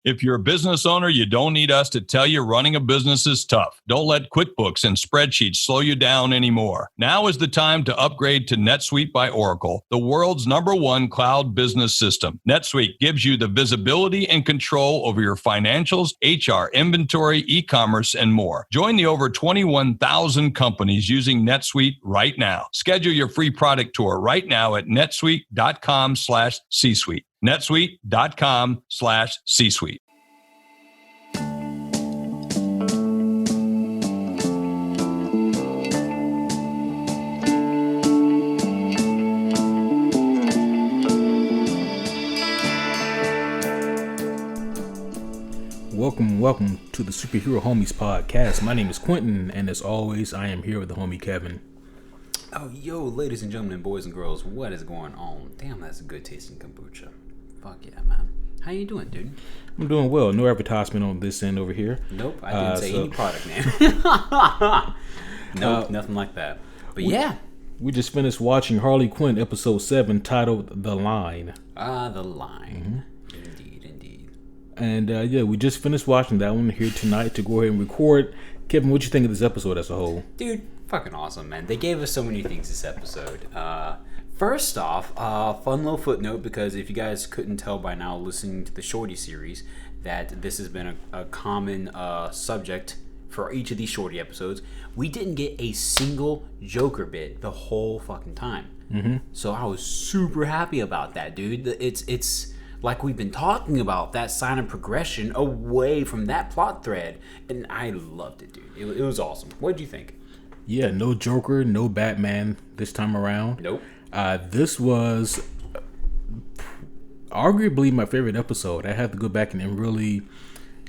If you're a business owner, you don't need us to tell you running a business is tough. Don't let QuickBooks and spreadsheets slow you down anymore. Now is the time to upgrade to NetSuite by Oracle, the world's #1 cloud business system. NetSuite gives you the visibility and control over your financials, HR, inventory, e-commerce, and more. Join the over 21,000 companies using NetSuite right now. Schedule your free product tour right now at netsuite.com/C-suite. netsuite.com/C-suite. Welcome to the Superhero Homies podcast. My name is Quentin, and as always, I am here with the homie Kevin. Oh, yo, ladies and gentlemen, boys and girls, what is going on? Damn, that's a good tasting kombucha. Fuck yeah, man. How you doing, dude? I'm doing well. No advertisement on this end over here. Nope, I didn't say any product name. Nope, nothing like that. But we just finished watching Harley Quinn episode 7 titled The Line. The Line. Mm-hmm. Indeed. And we just finished watching that one here tonight to go ahead and record. Kevin, what you think of this episode as a whole? Dude, fucking awesome, man. They gave us so many things this episode. First off, fun little footnote, because if you guys couldn't tell by now listening to the Shorty series, that this has been a common subject for each of these Shorty episodes. We didn't get a single Joker bit the whole fucking time. Mm-hmm. So I was super happy about that, dude. It's like we've been talking about, that sign of progression away from that plot thread. And I loved it, dude. It was awesome. What did you think? Yeah, no Joker, no Batman this time around. Nope. This was arguably my favorite episode. I had to go back and really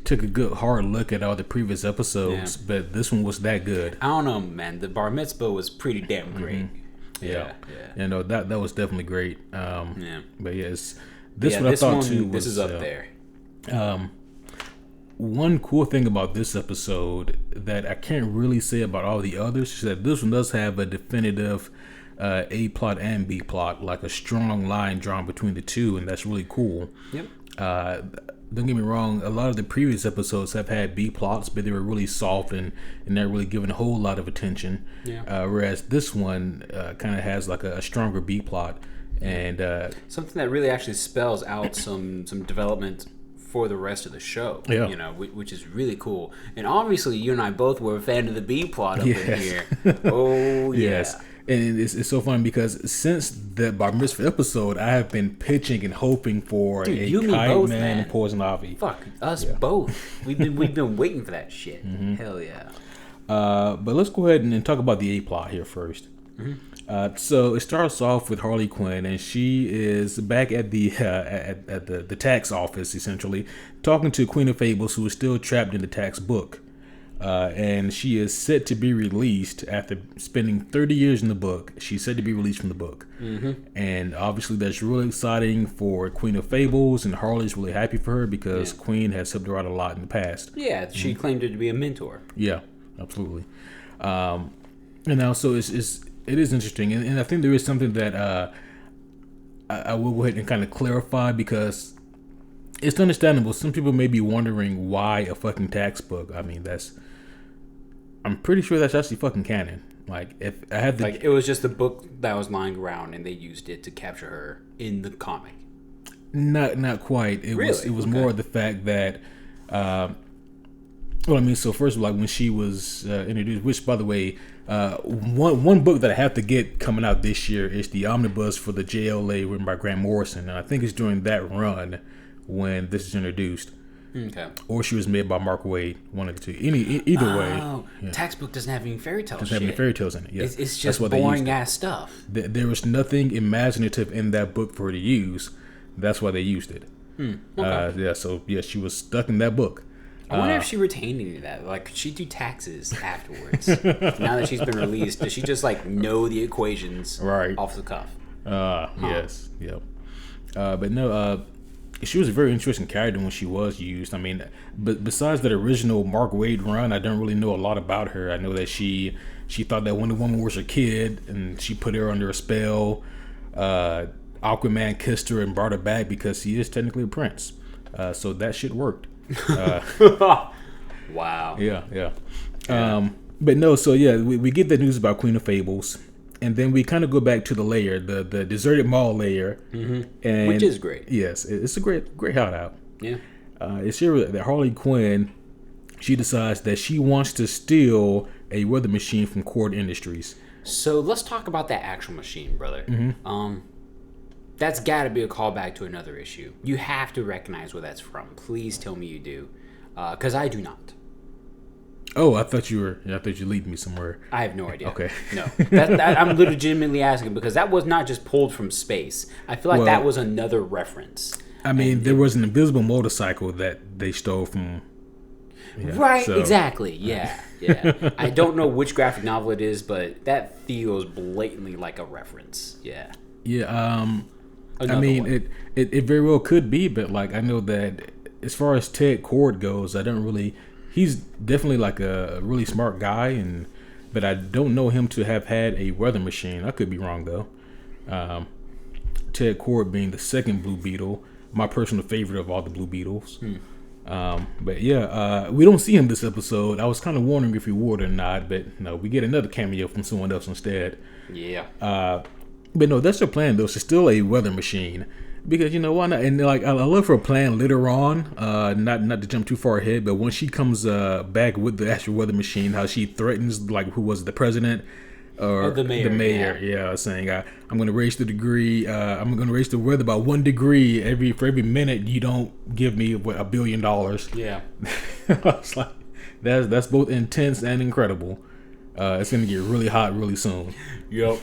took a good hard look at all the previous episodes, but this one was that good. I don't know, man. The bar mitzvah was pretty damn great. Mm-hmm. Yeah. You know, that was definitely great. But yes, this is up there. One cool thing about this episode that I can't really say about all the others is that this one does have a definitive A plot and B plot, like a strong line drawn between the two, and that's really cool. Yep. Don't get me wrong, a lot of the previous episodes have had B plots, but they were really soft and not really given a whole lot of attention. Yeah. Whereas this one kind of has like a stronger B plot, and something that really actually spells out some development for the rest of the show. Yeah. You know, which is really cool. And obviously, you and I both were a fan of the B plot up in here. Oh yeah. Yes. And it's so funny because since the Bar Mitzvah episode, I have been pitching and hoping for a Kite Man and Poison Ivy. Fuck us both. We've been waiting for that shit. Mm-hmm. Hell yeah. But let's go ahead and talk about the A plot here first. Mm-hmm. So it starts off with Harley Quinn, and she is back at the the tax office, essentially talking to Queen of Fables, who is still trapped in the tax book. And she is set to be released after spending 30 years in the book. She's set to be released from the book. Mm-hmm. And obviously that's really exciting for Queen of Fables, and Harley's really happy for her because Queen has helped her out a lot in the past. Yeah, she claimed her to be a mentor. Yeah, absolutely. And now, so it is interesting. And I think there is something that I will go ahead and kind of clarify, because it's understandable. Some people may be wondering why a fucking tax book. I mean, I'm pretty sure that's actually fucking canon. Like, if I had like, it was just a book that was lying around, and they used it to capture her in the comic. Not quite. It was more of the fact that, so first of all, like when she was introduced, which by the way, one book that I have to get coming out this year is the omnibus for the JLA written by Grant Morrison, and I think it's during that run when this is introduced. Okay. Or she was made by Mark Waid, one of the two. Either way. Oh, tax book doesn't have any fairy tales. Doesn't have any fairy tales in it. Yeah. It's just boring ass stuff. There was nothing imaginative in that book for her to use. That's why they used it. Okay. She was stuck in that book. I wonder if she retained any of that. Like, could she do taxes afterwards? Now that she's been released, does she just like know the equations off the cuff? Yes. Yep. But no. She was a very interesting character when she was used. I mean, but besides that original Mark Waid run, I don't really know a lot about her. I know that she thought that Wonder Woman was her kid, and she put her under a spell. Aquaman kissed her and brought her back because he is technically a prince. So that shit worked. Wow. Yeah. But no, so yeah, we get the news about Queen of Fables, and then we kind of go back to the lair, the deserted mall lair, and Which is great. Yes, it's a great hideout. Yeah. It's here that Harley Quinn, she decides that she wants to steal a weather machine from Cord Industries. So let's talk about that actual machine, brother. That's got to be a callback to another issue. You have to recognize where that's from. Please tell me you do, because I do not. Oh, I thought you lead me somewhere. I have no idea. Okay. No. I'm legitimately asking because that was not just pulled from space. I feel like that was another reference. I mean, there was an invisible motorcycle that they stole from. Yeah, right, exactly. Yeah. I don't know which graphic novel it is, but that feels blatantly like a reference. Yeah. Yeah. I mean, it very well could be, but like I know that as far as Ted Cord goes, I don't really. He's definitely like a really smart guy, but I don't know him to have had a weather machine. I could be wrong though. Ted Cord being the second Blue Beetle, my personal favorite of all the Blue Beetles. But yeah, we don't see him this episode. I was kind of wondering if he would or not, but no, we get another cameo from someone else instead. Yeah. But no, that's their plan though. So still a weather machine. Because why not? And like I love her plan later on. Not to jump too far ahead, but when she comes back with the actual weather machine, how she threatens like who was it, the president or the mayor? Yeah, saying I'm going to raise the degree. I'm going to raise the weather by 1 degree for every minute you don't give me $1 billion. Yeah, it's like that's both intense and incredible. It's going to get really hot really soon. Yep.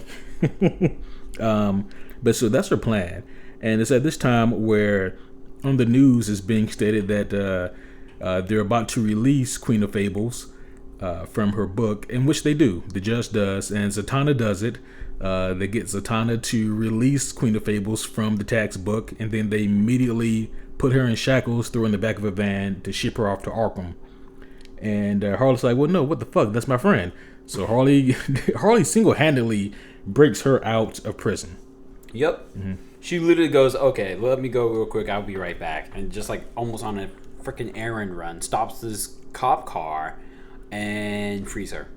But so that's her plan. And it's at this time where on the news is being stated that they're about to release Queen of Fables from her book, in which they do. The judge does, and Zatanna does it. They get Zatanna to release Queen of Fables from the tax book, and then they immediately put her in shackles, throw her in the back of a van to ship her off to Arkham. And Harley's like, well, no, what the fuck? That's my friend. So Harley single-handedly breaks her out of prison. Yep. Mm-hmm. She literally goes, okay, let me go real quick. I'll be right back. And just like almost on a freaking errand run, stops this cop car and frees her.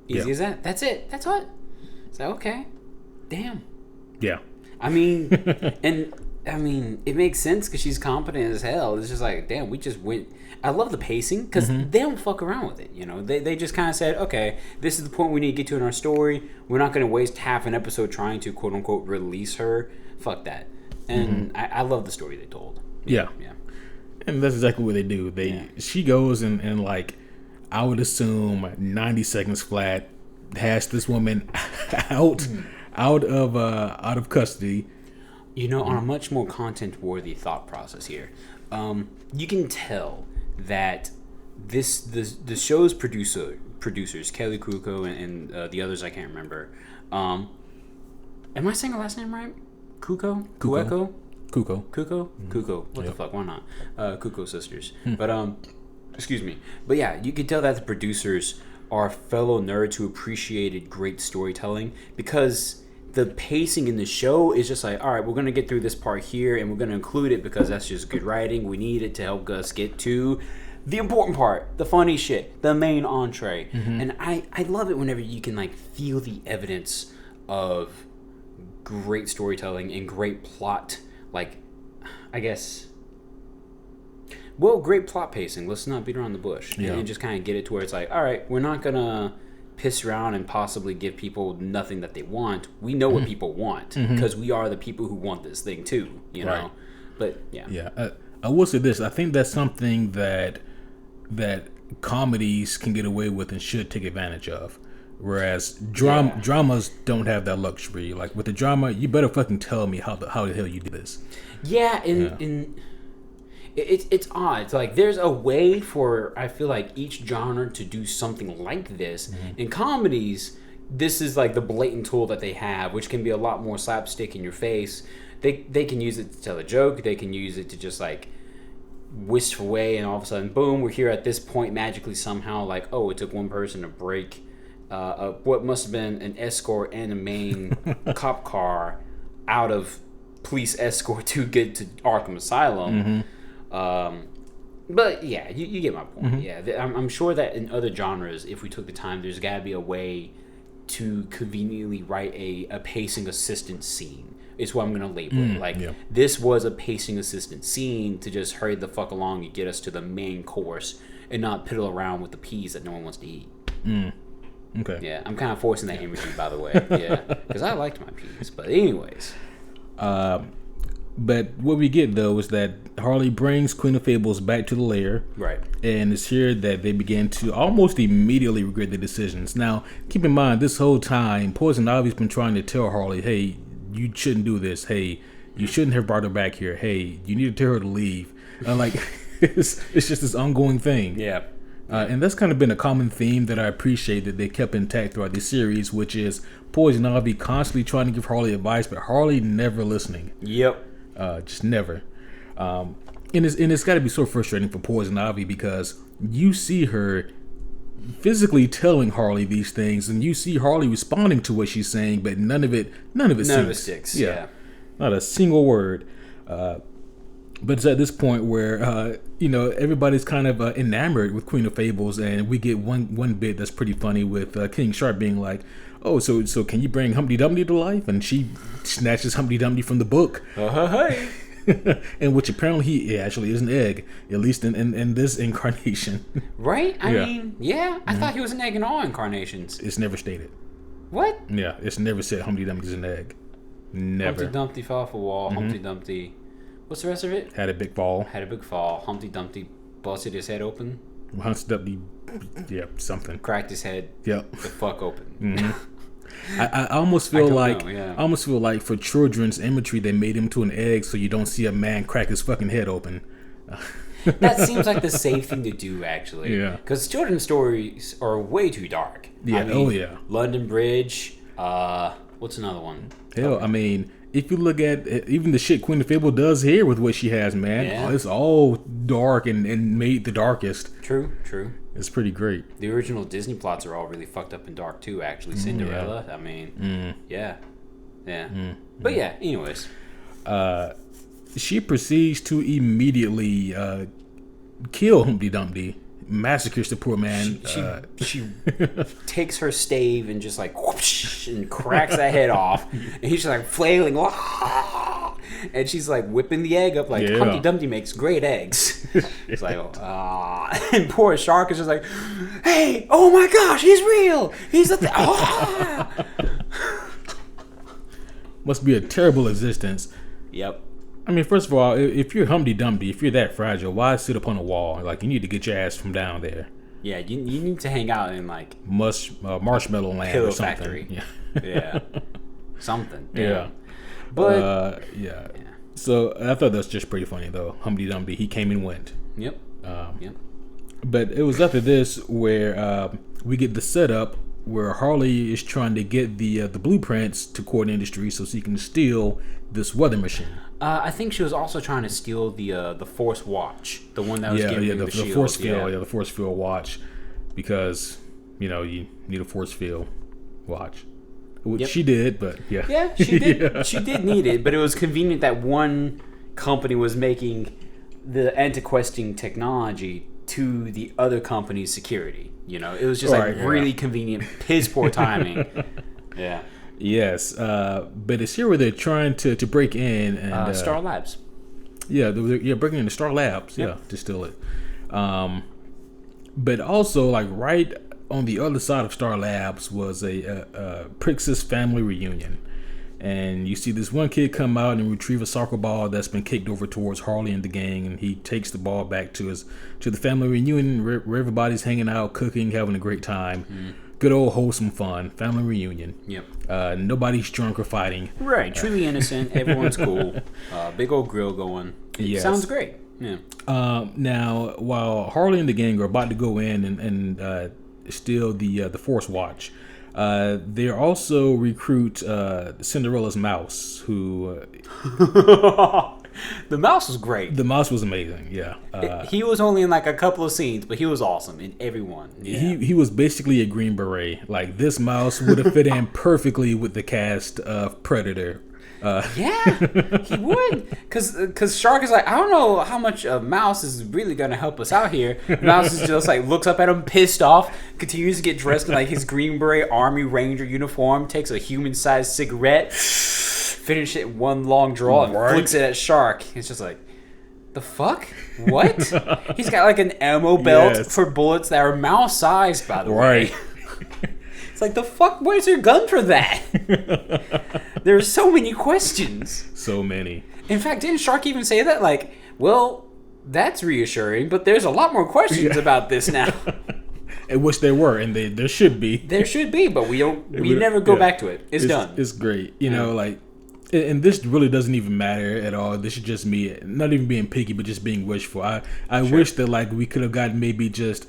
Easy as that. That's it. That's what. It's like, okay. Damn. Yeah. I mean, it makes sense because she's competent as hell. It's just like, damn, we just went. I love the pacing because they don't fuck around with it. They just kind of said, okay, this is the point we need to get to in our story. We're not going to waste half an episode trying to quote unquote release her. Fuck that. And I love the story they told. Yeah. And that's exactly what they do. She goes and like, I would assume 90 seconds flat has this woman out of custody. On a much more content-worthy thought process here, you can tell that the show's producers Kelly Kuko and the others I can't remember. Am I saying her last name right? Kuko? Kuko. Kuko. What the fuck? Why not? Kuko sisters. But excuse me. But yeah, you can tell that the producers are fellow nerds who appreciated great storytelling because the pacing in the show is just like, all right, we're going to get through this part here and we're going to include it because that's just good writing. We need it to help us get to the important part, the funny shit, the main entree. And I love it whenever you can like feel the evidence of great storytelling and great plot, like, I guess, great plot pacing. Let's not beat around the bush and just kind of get it to where it's like, all right, we're not going to piss around and possibly give people nothing that they want. We know what people want because we are the people who want this thing too, know? But yeah. I will say this. I think that's something that comedies can get away with and should take advantage of. Whereas dramas don't have that luxury. Like with the drama, you better fucking tell me how the hell you do this. Yeah, it's odd. It's like there's a way for, I feel like, each genre to do something like this. In comedies, this is like the blatant tool that they have, which can be a lot more slapstick in your face. They can use it to tell a joke. They can use it to just like whisk away, and all of a sudden, boom, we're here at this point magically somehow. Like, oh, it took one person to break what must have been an escort and a main cop car out of police escort to get to Arkham Asylum. But yeah, you get my point. Yeah, I'm sure that in other genres, if we took the time, there's got to be a way to conveniently write a pacing assistant scene. It's what I'm going to label it. Like, this was a pacing assistant scene to just hurry the fuck along and get us to the main course and not piddle around with the peas that no one wants to eat. Okay. Yeah, I'm kind of forcing that imagery, by the way. Yeah, because I liked my peas. But anyways. But what we get, though, is that Harley brings Queen of Fables back to the lair. Right. And it's here that they begin to almost immediately regret their decisions. Now, keep in mind, this whole time, Poison Ivy's been trying to tell Harley, hey, you shouldn't do this. Hey, you shouldn't have brought her back here. Hey, you need to tell her to leave. Like, it's just this ongoing thing. Yeah. And that's kind of been a common theme that I appreciate that they kept intact throughout the series, which is Poison Ivy constantly trying to give Harley advice, but Harley never listening. Yep. Just never. And it's got to be so frustrating for Poison Ivy because you see her physically telling Harley these things, and you see Harley responding to what she's saying, but none of it sticks. Yeah. Not a single word. But it's at this point where everybody's kind of enamored with Queen of Fables, and we get one bit that's pretty funny with King Sharp being like, "Oh, so can you bring Humpty Dumpty to life?" And she snatches Humpty Dumpty from the book, Hey. and which apparently he actually is an egg, at least in this incarnation. Right? I mean, yeah. I thought he was an egg in all incarnations. It's never stated. What? Yeah, it's never said Humpty Dumpty's an egg. Never. Humpty Dumpty fell off a wall. Humpty Dumpty. What's the rest of it? Had a big fall. Humpty Dumpty busted his head open. Humpty Dumpty, something. Cracked his head. Yep. The fuck open. I almost feel like know. I almost feel like for children's imagery they made him to an egg so you don't see a man crack his fucking head open. That seems like the safe thing to do, actually. Yeah. Because children's stories are way too dark. Yeah. I mean, yeah. London Bridge. What's another one? Hell, I mean, if you look at even the shit Queen of Fable does here with what she has, man, Yeah. it's all dark and made the darkest. True. It's pretty great. The original Disney plots are all really fucked up and dark too. Actually, Cinderella. I mean, yeah. But yeah. Anyways, she proceeds to immediately kill Humpty Dumpty, massacres the poor man. she takes her stave and just like whoosh, and cracks that head off, and he's just like flailing, and she's like whipping the egg up like Humpty Dumpty makes great eggs. It's like, and poor shark is just like, hey, oh my gosh, he's real. He's a Must be a terrible existence. Yep. I mean, first of all, if you're Humpty Dumpty, if you're that fragile, why sit up on a wall? Like, you need to get your ass from down there. Yeah, you need to hang out in like Marshmallow Land Pillow or something. Factory. Yeah. Something. Yeah. But yeah. So I thought that's just pretty funny though. Humpty Dumpty, he came and went. Yep. But it was after this where we get the setup where Harley is trying to get the blueprints to Cord Industries so she can steal this weather machine. I think she was also trying to steal the Force Watch, the one that was giving the shield. Force field, the Force field watch, because you need a Force field watch, which she did, but yeah, she did. She did need it, but it was convenient that one company was making the anti-questing technology to the other company's security. It was just really convenient, piss poor timing. Yeah. Yes, but it's here where they're trying to break in and Star Labs. Yeah, they're breaking into Star Labs. Yep. Yeah, to steal it. But also, like right on the other side of Star Labs was a Prixis family reunion, and you see this one kid come out and retrieve a soccer ball that's been kicked over towards Harley and the gang, and he takes the ball back to the family reunion where everybody's hanging out, cooking, having a great time. Good old wholesome fun family reunion. Yep. Nobody's drunk or fighting. Right. Truly innocent. Everyone's cool. Big old grill going. Yes. Sounds great. Yeah. Now, while Harley and the gang are about to go in and steal the Force Watch, they also recruit Cinderella's mouse, who. The mouse was great. The mouse was amazing, yeah. He was only in like a couple of scenes, but he was awesome in every one. Yeah. He was basically a Green Beret. Like, this mouse would have fit in perfectly with the cast of Predator. Yeah, he would. Because Shark is like, I don't know how much a mouse is really going to help us out here. Mouse is just like, looks up at him, pissed off, continues to get dressed in like his Green Beret Army Ranger uniform, takes a human-sized cigarette, finish it in one long draw, and flicks it at Shark. It's just like, the fuck? What? He's got like an ammo belt for bullets that are mouse-sized, by the way. It's like, the fuck? Where's your gun for that? There's so many questions. So many. In fact, didn't Shark even say that? Like, well, that's reassuring, but there's a lot more questions about this now. In which there were, and there should be. There should be, but we never go back to it. It's done. It's great. You know, like, and this really doesn't even matter at all. This is just me, not even being picky, but just being wishful. I wish that, like, we could have gotten maybe just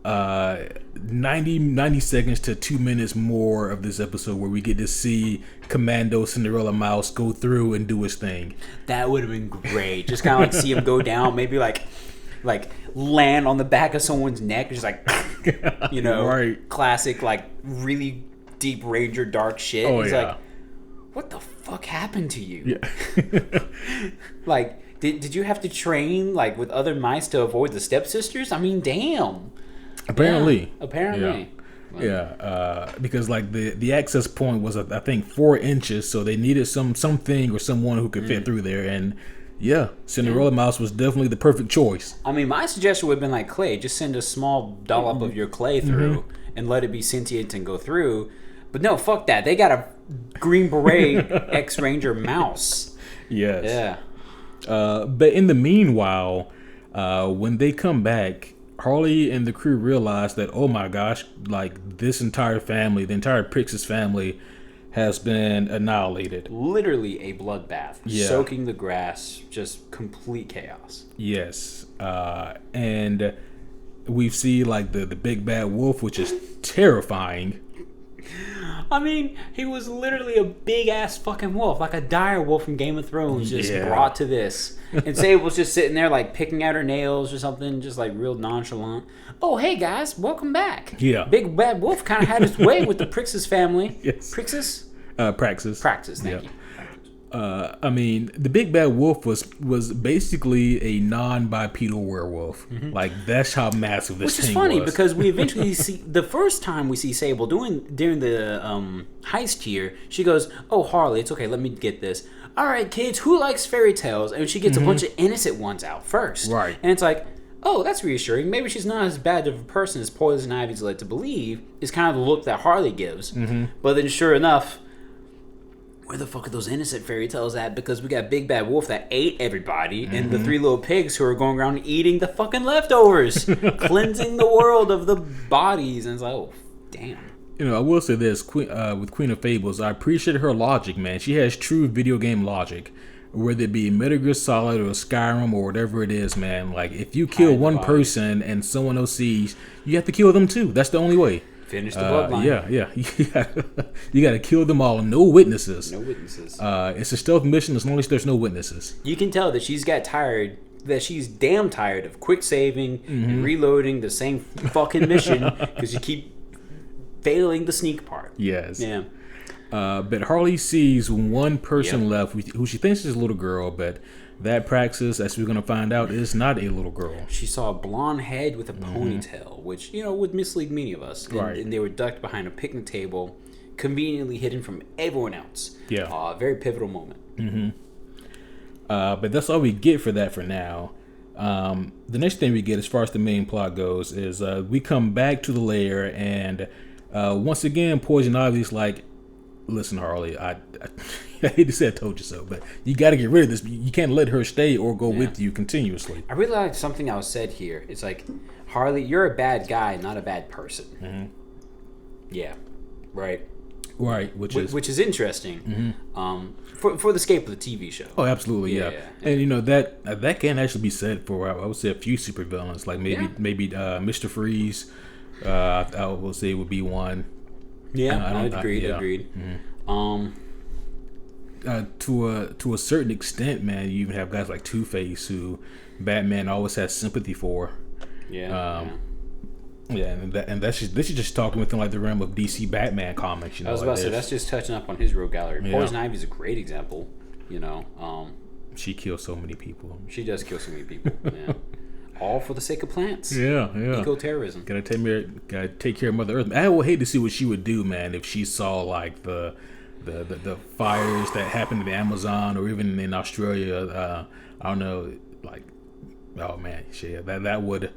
90 seconds to 2 minutes more of this episode where we get to see Commando Cinderella Mouse go through and do his thing. That would have been great. Just kind of like see him go down, maybe like land on the back of someone's neck, just like, you know, classic, like, really deep Ranger dark shit. Oh, He's yeah. like, what the fuck happened to you? Yeah. Like, did you have to train, like, with other mice to avoid the stepsisters? I mean, damn. Apparently. Yeah, apparently. Yeah, because like the access point was I think 4 inches, so they needed something or someone who could fit through there, and Cinderella Mouse was definitely the perfect choice. I mean, my suggestion would have been like clay. Just send a small dollop of your clay through and let it be sentient and go through. But no, fuck that. They got a Green Beret X-Ranger mouse. Yes. Yeah. But in the meanwhile, when they come back, Harley and the crew realize that, oh my gosh, like, this entire family, the entire Prixus family, has been annihilated. Literally a bloodbath. Yeah. Soaking the grass. Just complete chaos. Yes. And we see, like, the big bad wolf, which is terrifying. I mean, he was literally a big-ass fucking wolf. Like a dire wolf from Game of Thrones just brought to this. And Sable's just sitting there, like, picking at her nails or something, just, like, real nonchalant. Oh, hey, guys, welcome back. Yeah. Big Bad Wolf kind of had his way with the Prixus family. Yes. Prixus? Praxis. Praxis, thank you. I mean, the big bad wolf was basically a non-bipedal werewolf. Like, that's how massive this thing was. Which is funny because we eventually see the first time we see Sable during the heist here. She goes, "Oh, Harley, it's okay. Let me get this. All right, kids, who likes fairy tales?" And she gets a bunch of innocent ones out first. Right. And it's like, oh, that's reassuring. Maybe she's not as bad of a person as Poison Ivy's led to believe. Is kind of the look that Harley gives. But then, sure enough, where the fuck are those innocent fairy tales at? Because we got Big Bad Wolf that ate everybody, and the 3 little pigs who are going around eating the fucking leftovers, cleansing the world of the bodies. And it's like, oh, damn. You know, I will say this, with Queen of Fables, I appreciate her logic, man. She has true video game logic. Whether it be Metal Gear Solid or Skyrim or whatever it is, man. Like, if you kill one person and someone else sees, you have to kill them too. That's the only way. Finish the bloodline. Yeah. You got to kill them all. No witnesses. No witnesses. It's a stealth mission as long as there's no witnesses. You can tell that she's damn tired of quick saving and reloading the same fucking mission because you keep failing the sneak part. Yes. Yeah. But Harley sees one person left who she thinks is a little girl, but that Praxis, as we're going to find out, is not a little girl. She saw a blonde head with a ponytail, which, you know, would mislead many of us. And they were ducked behind a picnic table, conveniently hidden from everyone else. Yeah. Very pivotal moment. But that's all we get for that for now. The next thing we get, as far as the main plot goes, is we come back to the lair, and once again, Poison Ivy's like, listen, Harley, I hate to say I told you so, but you got to get rid of this. You can't let her stay or go with you continuously. I really like something that was said here. It's like, Harley, you're a bad guy, not a bad person. Yeah, right. Right, which is interesting. For the scape of the TV show. Oh, absolutely, yeah. And you know that can actually be said for, I would say, a few supervillains, like maybe Mr. Freeze. I will say would be one. Yeah, agreed. To a certain extent, man, you even have guys like Two-Face, who Batman always has sympathy for. Yeah, and this is just talking within like the realm of DC Batman comics. I was about to say that's just touching up on his rogue gallery. Yeah. Poison Ivy is a great example. She kills so many people. She does kill so many people. Yeah. All for the sake of plants. Yeah. Eco-terrorism. Gotta take care of Mother Earth. I would hate to see what she would do, man, if she saw like the fires that happened in the Amazon or even in Australia. I don't know, like, oh man, shit, that would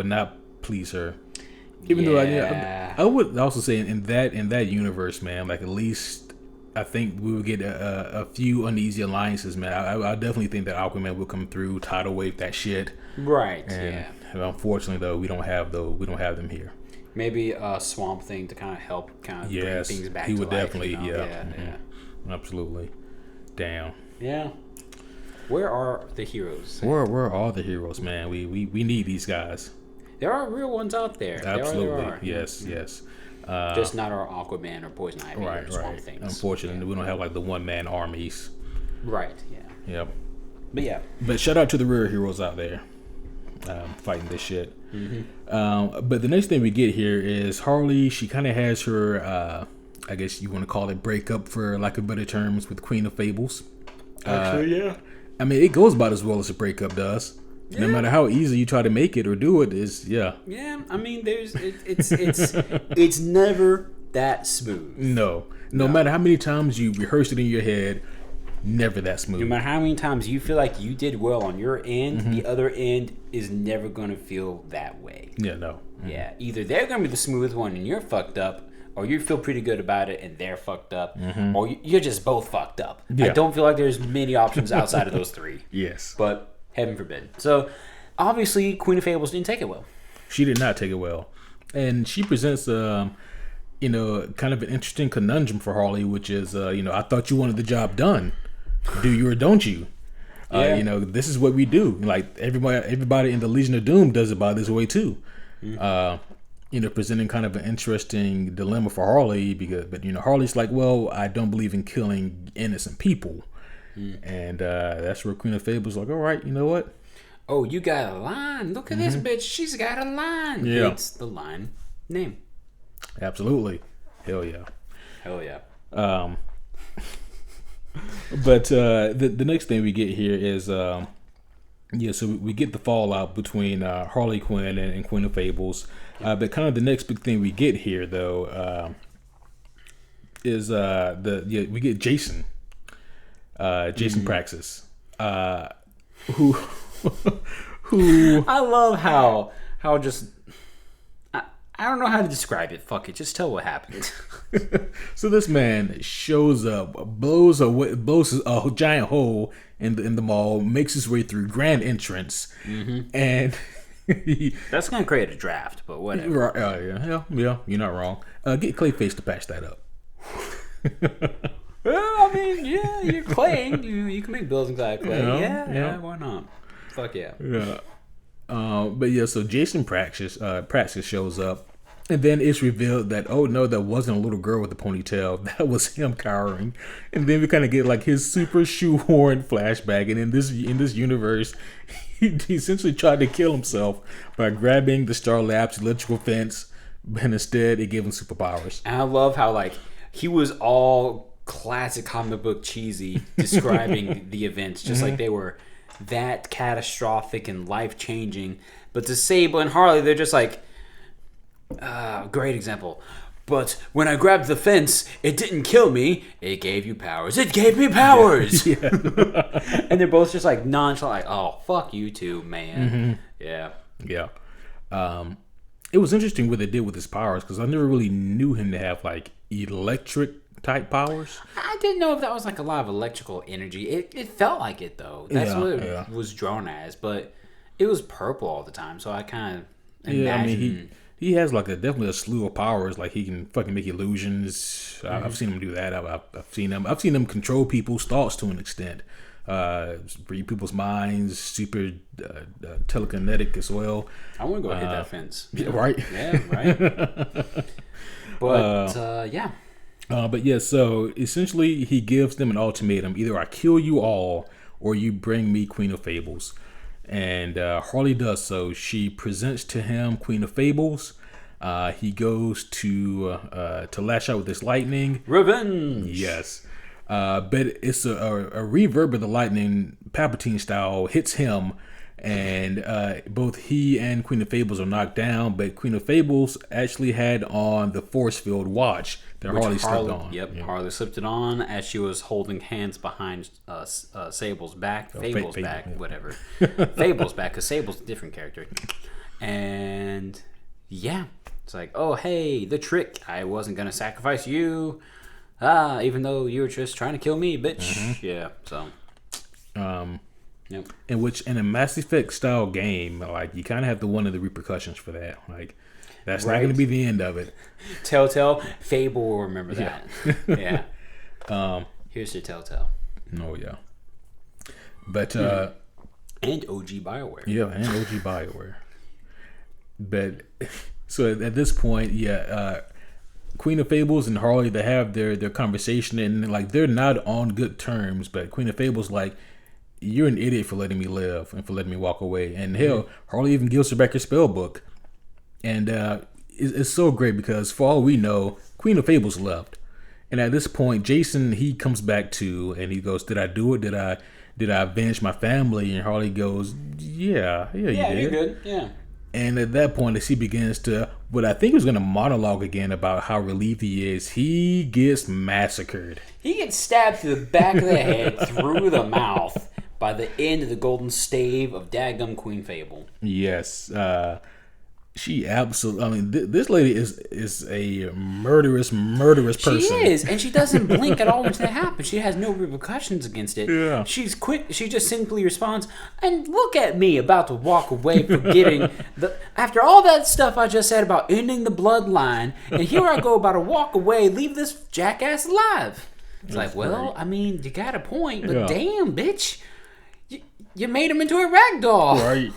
not please her. Even though I would also say in that universe, man, like at least I think we would get a few uneasy alliances, man. I definitely think that Aquaman will come through, tidal wave that shit. Right. And unfortunately, though, we don't have them here. Maybe a Swamp Thing to kind of help bring things back. He would to life, definitely, Yeah. Absolutely. Damn. Yeah. Where are the heroes? Where are all the heroes, man? We need these guys. There are real ones out there. Absolutely. There are. Yes. Just not our Aquaman or Poison Ivy or Swamp Things. Unfortunately, we don't have like the one-man armies. Right, yeah. Yep. But yeah. But shout out to the real heroes out there fighting this shit. But the next thing we get here is Harley. She kind of has her, I guess you want to call it breakup for lack of better terms, with Queen of Fables. Actually, yeah. I mean, it goes about as well as a breakup does. Yeah. No matter how easy you try to make it or do it, Yeah, I mean, it's never that smooth. No matter how many times you rehearse it in your head, never that smooth. No matter how many times you feel like you did well on your end, the other end is never going to feel that way. Yeah, no. Yeah, either they're going to be the smooth one and you're fucked up, or you feel pretty good about it and they're fucked up, or you're just both fucked up. Yeah. I don't feel like there's many options outside of those three. Yes. But heaven forbid. So, obviously, Queen of Fables didn't take it well. She did not take it well. And she presents, kind of an interesting conundrum for Harley, which is, I thought you wanted the job done. Do you or don't you? Yeah. This is what we do. Like, everybody in the Legion of Doom does it by this way, too. Presenting kind of an interesting dilemma for Harley, but Harley's like, well, I don't believe in killing innocent people. And that's where Queen of Fables like, all right, you know what? Oh, you got a line. Look at this bitch. She's got a line. Yeah. It's the line name. Absolutely. Hell yeah. But the next thing we get here is, so we get the fallout between Harley Quinn and Queen of Fables. But kind of the next big thing we get here, though, is we get Jason. Jason Praxis, who I love how just I don't know how to describe it. Fuck it, just tell what happened. So this man shows up, blows a giant hole in the mall, makes his way through grand entrance, and that's gonna create a draft, but whatever. Yeah, you're not wrong. Get Clayface to patch that up. Well, I mean, yeah, you're Clay. You can make buildings out of clay. Yeah, why not? Fuck yeah. Yeah. But yeah, so Jason Praxis shows up, and then it's revealed that, oh no, that wasn't a little girl with a ponytail. That was him cowering. And then we kind of get like his super shoehorned flashback, and in this universe, he essentially tried to kill himself by grabbing the Star Labs electrical fence, and instead it gave him superpowers. And I love how like he was all classic comic book cheesy describing the events, just like they were that catastrophic and life-changing. But to Sable and Harley, they're just like, great example. But when I grabbed the fence, it didn't kill me. It gave you powers. It gave me powers. Yeah. And they're both just like nonchalant, like, oh, fuck you two, man. Yeah. It was interesting what they did with his powers, because I never really knew him to have like electric type powers. I didn't know if that was like a lot of electrical energy. It felt like it though. That's what it was drawn as, but it was purple all the time. So I kind of imagine. I mean, he has like definitely a slew of powers. Like he can fucking make illusions. I've seen him do that. I've seen him control people's thoughts to an extent. Read people's minds. Super telekinetic as well. I want to go hit that fence. Yeah, right. Yeah, right. But yeah. But yeah, so essentially he gives them an ultimatum. Either I kill you all or you bring me Queen of Fables. And Harley does so. She presents to him Queen of Fables. He goes to lash out with this lightning. Revenge. Yes. But it's a reverb of the lightning, Palpatine style, hits him. And both he and Queen of Fables are knocked down. But Queen of Fables actually had on the force field watch that Harley slipped on. Yep, yeah. Harley slipped it on as she was holding hands behind Sable's back. Fable's back, yeah. Whatever. Fable's back, because Sable's a different character. And yeah, it's like, oh, hey, the trick. I wasn't going to sacrifice you. Even though you were just trying to kill me, bitch. Mm-hmm. Yeah, so. Yep. In a Mass Effect style game, like, you kind of have to wonder the repercussions for that. Like, that's not going to be the end of it. Telltale, Fable will remember that. Yeah. Here's your Telltale. Oh yeah. But and OG BioWare. Yeah, and OG BioWare. But so at this point, Queen of Fables and Harley, they have their conversation, and like they're not on good terms. But Queen of Fables like, you're an idiot for letting me live and for letting me walk away. And hell, Harley even gives her back her spell book. And it's so great because for all we know, Queen of Fables left. And at this point, Jason, he comes back to, and he goes, did I do it? Did I avenge my family? And Harley goes, yeah, you did. You're good, yeah. And at that point, as he begins to, what I think was going to monologue again about how relieved he is, he gets massacred. He gets stabbed through the back of the head, through the mouth, by the end of the golden stave of Daggum Queen Fable. Yes. She absolutely, I mean, this lady is a murderous person. She is, and she doesn't blink at all when that happens. She has no repercussions against it. Yeah. She's quick. She just simply responds, and look at me about to walk away, forgetting after all that stuff I just said about ending the bloodline, and here I go about to walk away, leave this jackass alive. It's like, well, I mean, you got a point, but damn, bitch. You made him into a ragdoll. Right.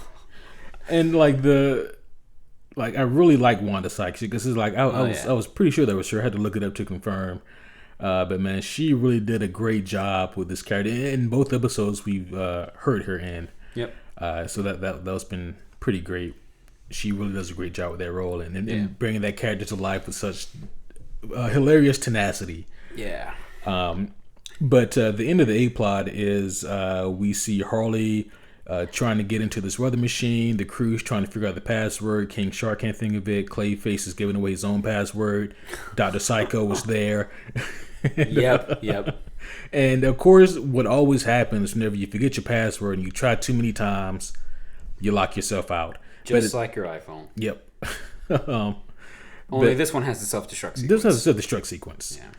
And like I really like Wanda Sykes because it's like I was pretty sure that was her. I had to look it up to confirm. But man, she really did a great job with this character. In both episodes we've heard her in. Yep. So that's been pretty great. She really does a great job with that role and bringing that character to life with such hilarious tenacity. Yeah. But the end of the A plot is we see Harley trying to get into this weather machine. The crew's trying to figure out the password. King Shark can't think of it. Clayface is giving away his own password. Dr. Psycho was there. Yep. And of course, what always happens whenever you forget your password and you try too many times, you lock yourself out. Just like your iPhone. Yep. Only this one has the self-destruct sequence. This has a self-destruct sequence. Yeah.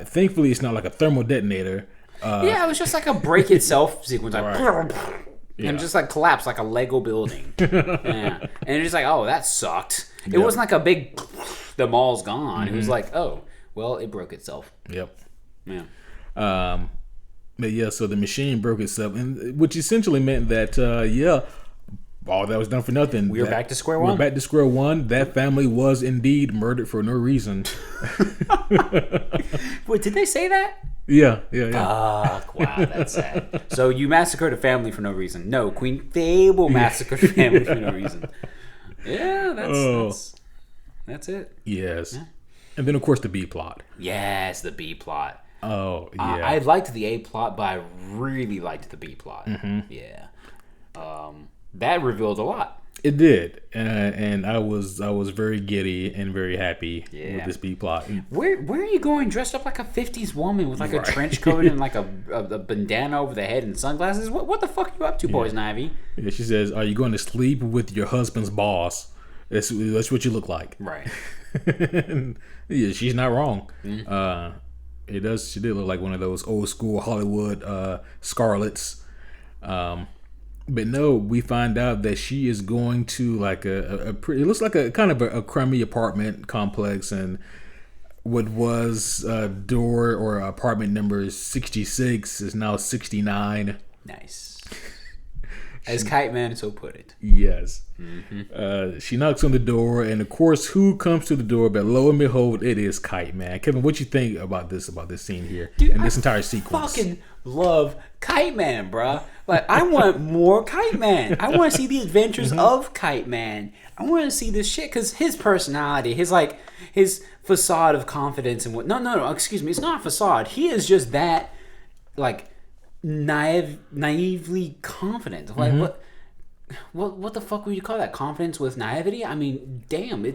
Thankfully, it's not like a thermal detonator. It was just like a break itself sequence. Like, right. and just like collapse like a Lego building. And it's just like, oh, that sucked. It wasn't like a big, the mall's gone. It was like, oh, well, it broke itself. Yep. Yeah. But yeah, so the machine broke itself, and which essentially meant that all that was done for nothing. We're back to square one. We're back to square one. That family was indeed murdered for no reason. Wait, did they say that? Yeah. Fuck, wow, that's sad. So you massacred a family for no reason. No, Queen Fable massacred a family for no reason. Yeah, that's it. Yes. Yeah. And then, of course, the B plot. Yes, the B plot. Oh, yeah. I liked the A plot, but I really liked the B plot. Mm-hmm. Yeah. That revealed a lot. It did, and I was very giddy and very happy with this B plot. Where are you going dressed up like a 50s woman with like a trench coat and like a bandana over the head and sunglasses? What the fuck are you up to, Poison Ivy? Yeah, she says, "Are you going to sleep with your husband's boss? That's what you look like." Right. Yeah, she's not wrong. Mm-hmm. She did look like one of those old school Hollywood Scarlets. But no, we find out that she is going to like it looks like a kind of a crummy apartment complex, and what was door or apartment number 66 is now 69. Nice. As Kite Man so put it. Yes. She knocks on the door, and of course, who comes to the door? But lo and behold, it is Kite Man. Kevin, what you think about this scene here, Dude, and this entire sequence? Fucking love Kite Man, bruh. Like, I want more Kite Man. I want to see the adventures of Kite Man. I want to see this shit because his personality, his facade of confidence and what. No, excuse me. It's not a facade. He is just that, like, naively confident. Like, what the fuck would you call that? Confidence with naivety? I mean, damn, but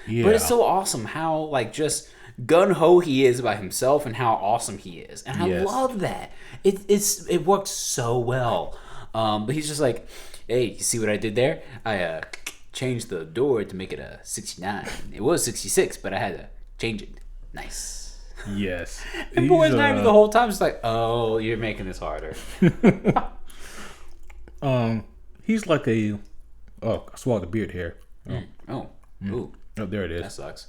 it's so awesome how, like, just gun-ho he is about himself and how awesome he is. And I love that. It works so well. But he's just like, hey, you see what I did there? I changed the door to make it a 69. It was 66, but I had to change it. Nice. Yes. And Poison Ivy the whole time is like, oh, you're making this harder. He's like I swallowed the beard hair. Oh, there it is. That sucks.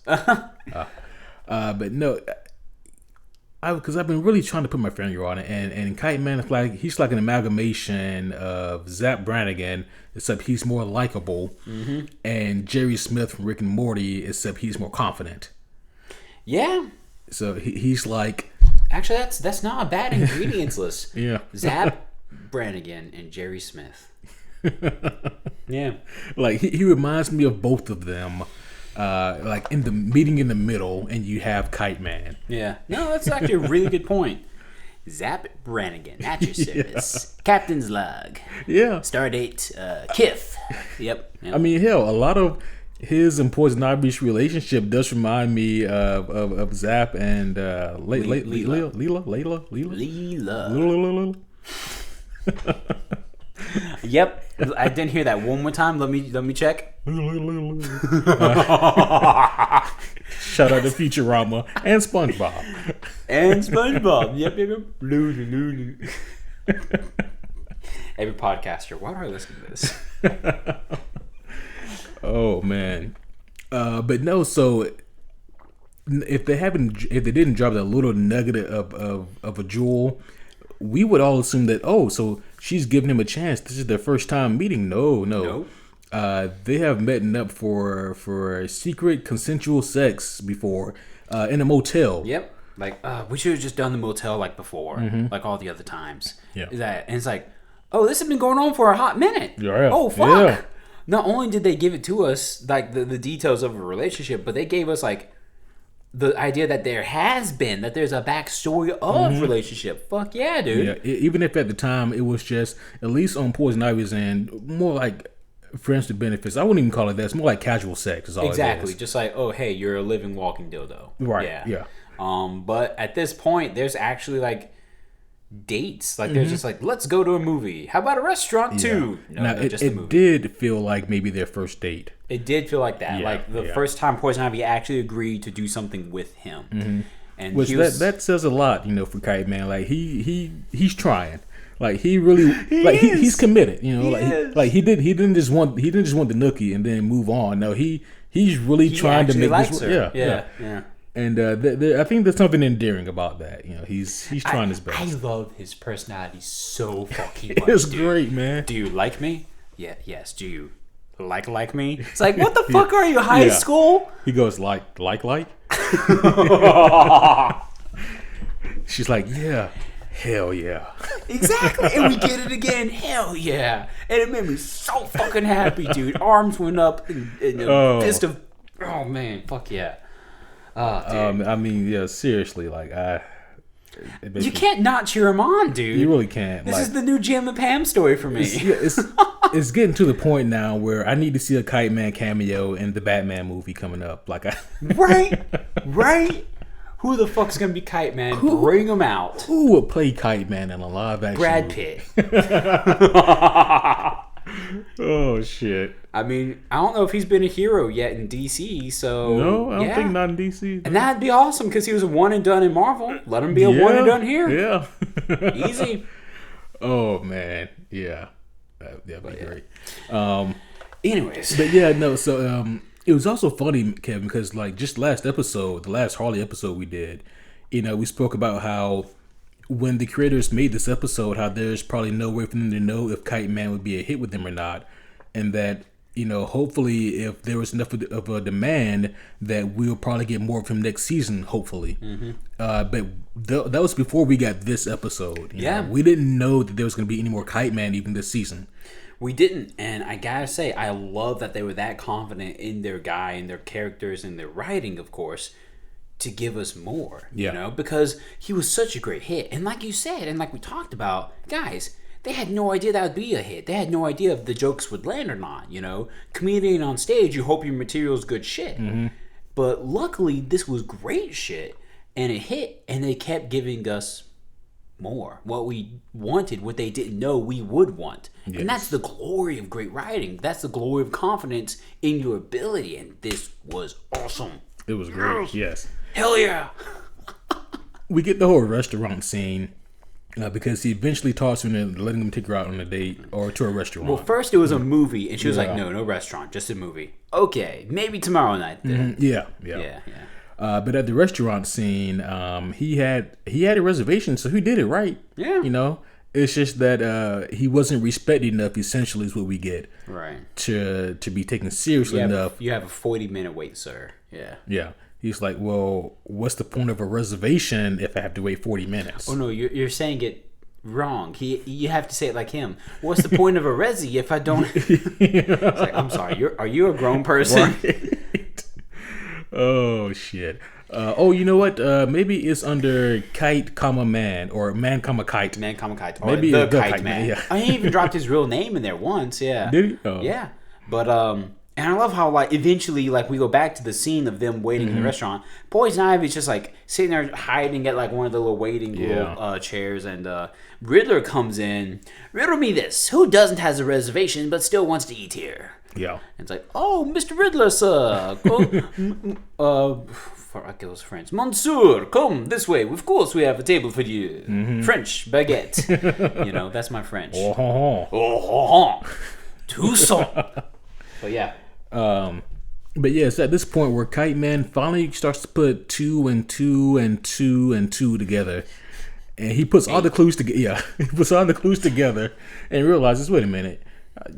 But no, because I've been really trying to put my finger on it, and Kite Man is he's like an amalgamation of Zap Brannigan, except he's more likable, and Jerry Smith from Rick and Morty, except he's more confident. Yeah. So he's like, actually, that's not a bad ingredients list. Yeah. Zap Brannigan and Jerry Smith. Yeah. Like he reminds me of both of them. Like in the meeting in the middle, and you have Kite Man. Yeah. No, that's actually a really good point. Zap Brannigan at your service. Captain's log. Yeah. Stardate Kiff. Yep. I mean, hell, a lot of his and Poison Ivy's relationship does remind me of Zap and Leela. Yep. I didn't hear that one more time. Let me check. Shout out to Futurama and SpongeBob. Yep. Every podcaster, why do I listen to this? Oh man. But no, so if they didn't drop that little nugget of a jewel, we would all assume that, so she's giving him a chance. This is their first time meeting. No. They have met up for secret consensual sex before in a motel. Yep. Like, we should have just done the motel like before, like all the other times. Yeah. And it's like, this has been going on for a hot minute. Yeah. Oh, fuck. Yeah. Not only did they give it to us, like, the details of a relationship, but they gave us, like, the idea that there's a backstory of relationship. Fuck yeah, dude. Yeah, even if at the time it was just, at least on Poison Ivy's end, more like friends to benefits. I wouldn't even call it that. It's more like casual sex is all exactly. it is. Just like, oh, hey, you're a living, walking dildo. Right, yeah. But at this point, there's actually, like, dates. Like, there's just like, let's go to a movie. How about a restaurant, too? No, now, just a movie. It did feel like maybe their first date. It did feel like that. Yeah, like, the first time Poison Ivy actually agreed to do something with him. And which that says a lot, for Kite Man. Like, he's trying. Like, he really, he's committed, he didn't just want the nookie and then move on. No, he's really trying to make this work. Yeah. And I think there's something endearing about that. He's trying his best. I love his personality so fucking much. It's great, man. Do you like me? Yeah. Yes. Do you like me? It's like, what the fuck are you, high school? He goes like. She's like, yeah. Hell yeah. Exactly. And we get it again. Hell yeah. And it made me so fucking happy, dude. Arms went up in a fist of, oh man, fuck yeah. I mean, yeah, seriously, like you can't not cheer him on, dude. You really can't. This is the new Jim and Pam story for me. It's getting to the point now where I need to see a Kite Man cameo in the Batman movie coming up. Like, right. Who the fuck's gonna be Kite Man? Bring him out. Who would play Kite Man in a live action? Brad movie? Pitt. Oh shit. I mean, I don't know if he's been a hero yet in DC, so no, I don't think not in DC. And that'd be awesome because he was a one and done in Marvel. Let him be a one and done here. Yeah, easy. Oh man, yeah, that'd be great. Anyways, but yeah, no. So it was also funny, Kevin, because like just the last Harley episode we did, we spoke about how when the creators made this episode, how there's probably no way for them to know if Kite Man would be a hit with them or not, and that, you know, hopefully if there was enough of a demand, that we'll probably get more of him next season, hopefully. But that was before we got this episode. You know? We didn't know that there was going to be any more Kite Man even this season. We didn't, and I gotta say, I love that they were that confident in their guy and their characters and their writing, of course, to give us more. You know, because he was such a great hit, and like you said, and like we talked about, guys, they had no idea that would be a hit. They had no idea if the jokes would land or not. You know, comedian on stage, you hope your material is good shit. But luckily, this was great shit, and it hit, and they kept giving us more, what we wanted, what they didn't know we would want. And that's the glory of great writing. That's the glory of confidence in your ability, and this was awesome. It was great. Yes. Hell yeah. We get the whole restaurant scene because he eventually talks to him and letting him take her out on a date or to a restaurant. Well, first it was a movie, and she was like, no restaurant, just a movie. Okay, maybe tomorrow night then. Yeah. But at the restaurant scene, he had a reservation, so he did it right. Yeah. You know, it's just that he wasn't respected enough, essentially, is what we get. Right. To be taken seriously enough. You have a 40-minute wait, sir. Yeah. Yeah. He's like, well, what's the point of a reservation if I have to wait 40 minutes? Oh, no, you're saying it wrong. You have to say it like him. What's the point of a resi if I don't... It's like, I'm sorry, are you a grown person? Right. Oh, shit. You know what? Maybe it's under Kite, Man, or Man, Kite. Man, Kite. Or maybe the Kite Man. Yeah. He even dropped his real name in there once, yeah. Did he? Oh. Yeah. But, and I love how, like, eventually, like, we go back to the scene of them waiting in the restaurant. Poison Ivy's just, like, sitting there hiding at, like, one of the little waiting chairs, and Riddler comes in. Riddle me this. Who doesn't has a reservation but still wants to eat here? Yeah. And it's like, oh, Mr. Riddler, sir. I guess French. Monsieur, come this way. Of course we have a table for you. French baguette. You know, that's my French. Toussaint. But yeah. But yeah, it's at this point where Kite Man finally starts to put 2 and 2 and 2 and 2 together. And he puts all the clues together. Yeah, he puts all the clues together and realizes, wait a minute,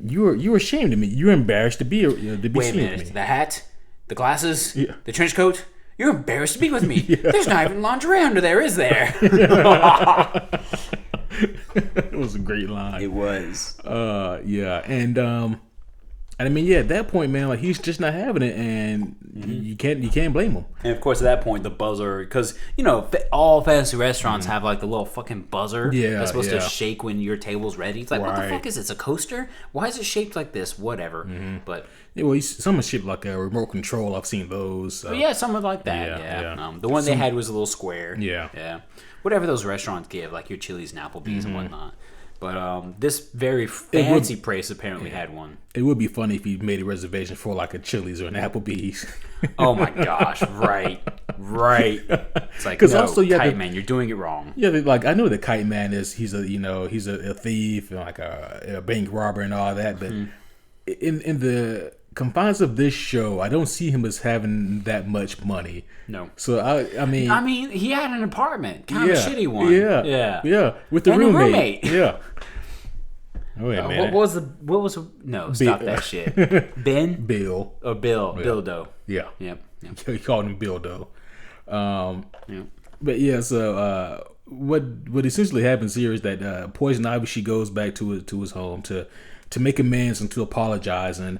you're ashamed of me. You're embarrassed to be seen with me. The hat, the glasses, the trench coat. You're embarrassed to be with me. There's not even lingerie under there, is there? It was a great line. It was. Yeah, and I mean, yeah, at that point, man, like, he's just not having it, and you can't blame him. And of course, at that point, the buzzer, because you know, all fancy restaurants have like the little fucking buzzer that's supposed to shake when your table's ready. It's like, what the fuck is it? It's a coaster? Why is it shaped like this? Whatever. But yeah, well, someone shaped like a remote control. I've seen those. Yeah, something like that. Yeah. The one they had was a little square. Yeah. Whatever those restaurants give, like your Chili's and Applebee's and whatnot. But this very fancy place apparently had one. It would be funny if you made a reservation for like a Chili's or an Applebee's. Oh my gosh! Right. It's like, no, also, Kite Man, you're doing it wrong. Yeah, like I know that Kite Man he's a thief and like a bank robber and all that, but in the confines of this show, I don't see him as having that much money. No. So I mean, he had an apartment, kind of a shitty one. Yeah, with the roommate. Yeah. Oh yeah, man. What was no? Stop that shit. Ben? Bill. Or Bill. Yeah. Bildo. Yeah. Yep. He called him Bildo. But yeah, so what essentially happens here is that Poison Ivy, she goes back to his home to make amends and to apologize, and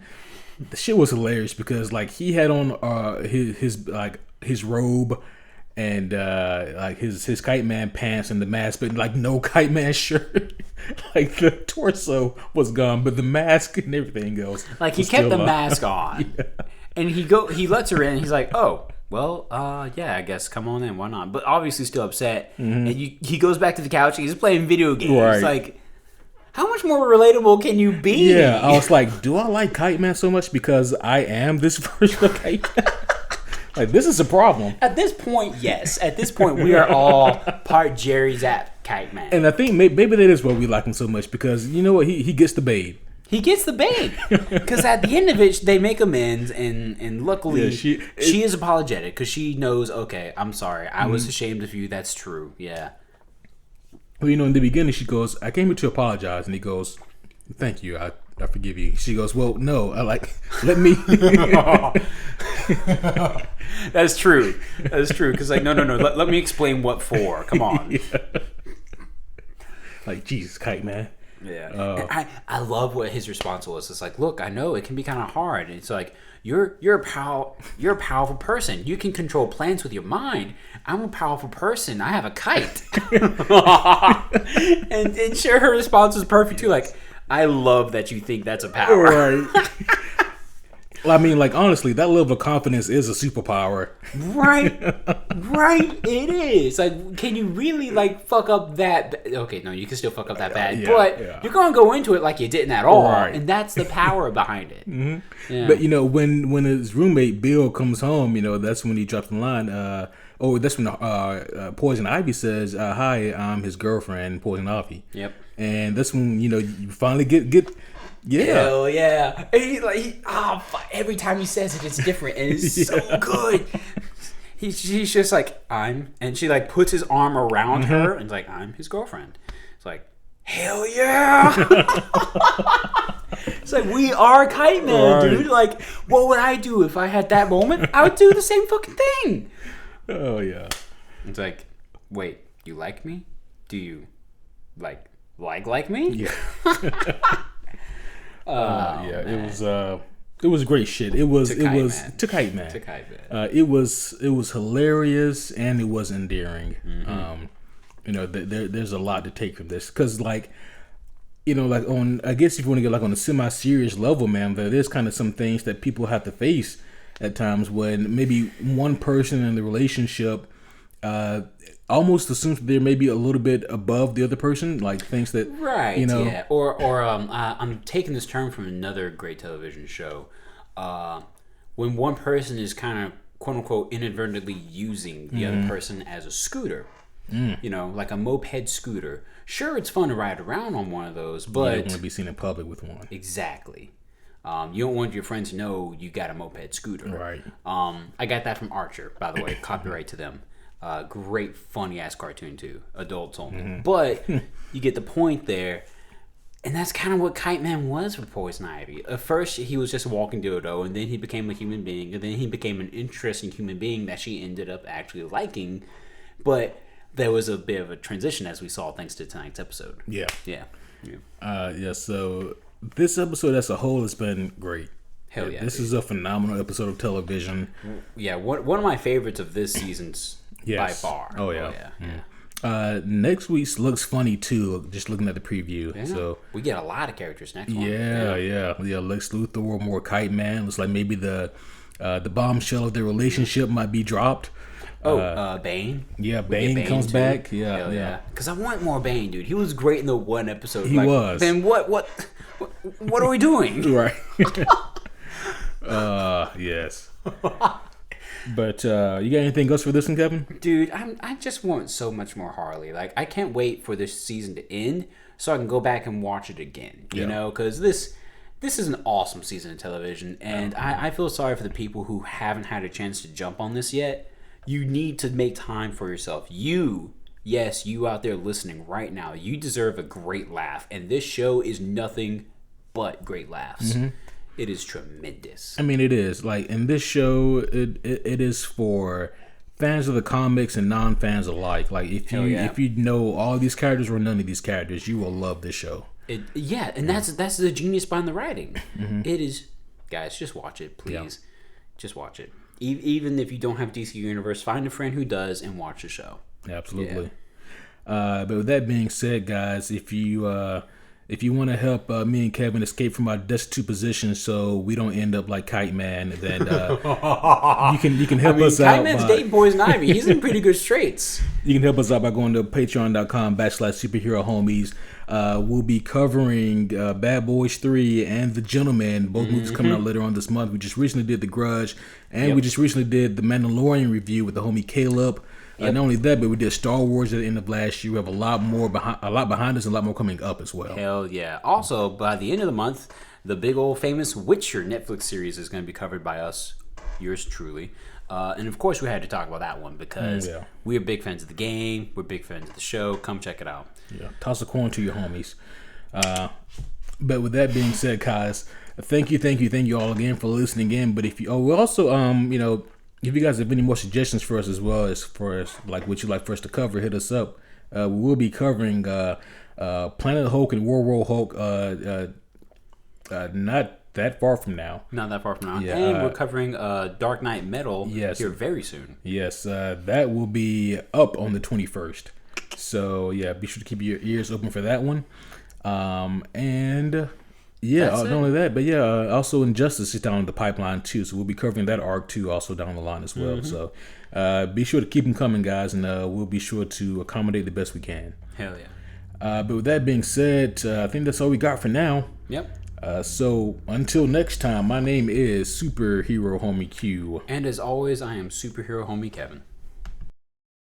the shit was hilarious because like he had on his robe and like his Kite Man pants and the mask, but like no Kite Man shirt. Like the torso was gone, but the mask and everything else. Like he kept the mask on, and he lets her in. And he's like, oh. Well, yeah, I guess come on in. Why not? But obviously still upset. And he goes back to the couch. He's playing video games. Right. It's like, how much more relatable can you be? Yeah, I was like, do I like Kite Man so much because I am this version of Kite Man? Like, this is a problem. At this point, yes. At this point, we are all part Jerry Zapp Kite Man. And I think maybe that is why we like him so much because, you know what, he gets the bait. He gets the bait because at the end of it, they make amends, and luckily she is apologetic because she knows. Okay, I'm sorry, I was ashamed of you. That's true. Yeah. Well, in the beginning, she goes, "I came here to apologize," and he goes, "Thank you, I forgive you." She goes, "Well, no, let me." That's true. Because no. Let me explain what for. Come on. Yeah. Like, Jesus, Kite Man. Yeah. And I love what his response was. It's like, look, I know it can be kind of hard. And it's like, you're a powerful person. You can control plans with your mind. I'm a powerful person. I have a kite. and sure, her response was perfect too. Like, I love that you think that's a power. Right. Well, I mean, like, honestly, that level of confidence is a superpower. Right. It is. Like, can you really, like, fuck up that? Okay, no, you can still fuck up that bad. Yeah, but you're going to go into it like you didn't at all. Right. And that's the power behind it. Mm-hmm. Yeah. But, when his roommate, Bill, comes home, that's when he drops the line. That's when Poison Ivy says, "Hi, I'm his girlfriend, Poison Ivy." Yep. And that's when, you finally get... Yeah. Hell yeah. And every time he says it, it's different. And it's so good. She's just like, and she like puts his arm around her and is like, "I'm his girlfriend." It's like, hell yeah. It's like, we are Kite Man, dude. Like, what would I do if I had that moment? I would do the same fucking thing. Oh, yeah. It's like, wait, you like me? Do you like me? Yeah. It was great shit. It was to Kite Man. It was hilarious and it was endearing. There's a lot to take from this because I guess if you want to get on a semi-serious level, man, there is kind of some things that people have to face at times when maybe one person in the relationship almost assumes they're maybe a little bit above the other person, like things that yeah. Or I'm taking this term from another great television show. When one person is kind of quote unquote inadvertently using the other person as a scooter, like a moped scooter. Sure, it's fun to ride around on one of those, but you don't want to be seen in public with one. Exactly. You don't want your friends to know you got a moped scooter. Right. I got that from Archer, by the way. Copyright to them. Great funny ass cartoon too. Adults only. But you get the point there. And that's kind of what Kite Man was for Poison Ivy. At first, he was just a walking dildo, and then he became a human being, and then he became an interesting human being that she ended up actually liking. But there was a bit of a transition, as we saw, thanks to tonight's episode. Yeah. Yeah. So this episode as a whole has been great. Hell yeah. This is a phenomenal episode of television. Yeah, one of my favorites of this season's by far. Oh, yeah. Next week's looks funny too. Just looking at the preview, so we get a lot of characters next one. Yeah. Lex Luthor, more Kite Man. Looks like maybe the bombshell of their relationship might be dropped. Bane. Yeah, Bane comes back. Yeah. Because I want more Bane, dude. He was great in the one episode. He was. Then what are we doing? Right. Yes. But you got anything else for this one, Kevin? Dude, I just want so much more Harley. Like, I can't wait for this season to end so I can go back and watch it again. You know, because this is an awesome season of television, and I feel sorry for the people who haven't had a chance to jump on this yet. You need to make time for yourself. You out there listening right now, you deserve a great laugh, and this show is nothing but great laughs. It is tremendous. I mean, it is. Like, in this show, it is for fans of the comics and non-fans alike. Like, if you know all these characters or none of these characters, you will love this show. That's the genius behind the writing. It is, guys, just watch it, please. Yeah. Just watch it. Even if you don't have DC Universe, find a friend who does and watch the show. Absolutely. But with that being said, guys, if you want to help me and Kevin escape from our destitute position so we don't end up like Kite Man, then you can help us out. Kite Man's dating Poison Ivy. He's in pretty good straits. You can help us out by going to patreon.com/superherohomies. We'll be covering Bad Boys 3 and The Gentleman, both movies coming out later on this month. We just recently did The Grudge, and we just recently did The Mandalorian review with the homie Caleb. Not only that, but we did Star Wars at the end of last year. We have a lot behind us and a lot more coming up as well. Hell yeah. Also, by the end of the month, the big old famous Witcher Netflix series is going to be covered by us. yours truly. And of course, we had to talk about that one because we're big fans of the game. We're big fans of the show. Come check it out. Yeah, toss a coin to your homies. But with that being said, guys, thank you all again for listening in. But if you, we also, if you guys have any more suggestions for us as well as far as like what you'd like for us to cover, hit us up. We will be covering Planet Hulk and World Hulk not that far from now. Not that far from now. Yeah, and we're covering Dark Knight Metal here very soon. Yes, that will be up on the 21st. So, yeah, be sure to keep your ears open for that one. And, yeah, not only that, but, also Injustice is down the pipeline, too. So, we'll be covering that arc, too, also down the line as well. So, be sure to keep them coming, guys, and we'll be sure to accommodate the best we can. Hell yeah. But with that being said, I think that's all we got for now. Yep. So until next time, my name is Superhero Homie Q. And as always, I am Superhero Homie Kevin.